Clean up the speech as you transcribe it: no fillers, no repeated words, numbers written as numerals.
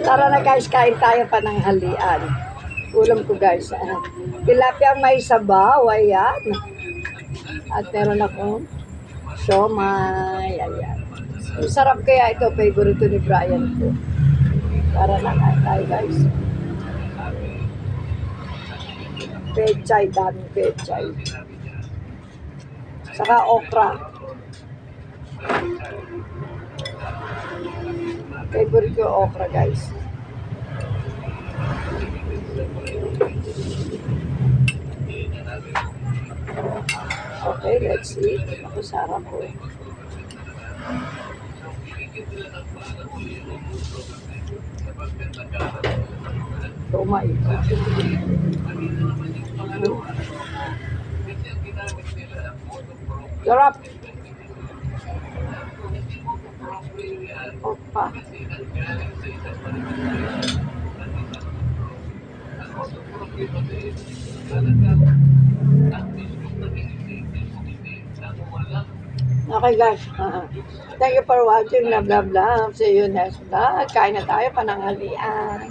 Tara na guys, kain tayo pananghalian. Ulam ko guys. Tilapia may sabaw, ayan. At meron akong siomay, ayan. Sarap kaya ito, favorite ni Brian ko. Tara na kain tayo guys. Pechay, daming pechay. Saka okra. Favorite ko okra guys. Okay, let's eat. Ako sarap po. Tumay. Sarap. Opa. Okay guys, thank you for watching. Love, love, love. See you next vlog. Kain na tayo pananghalian.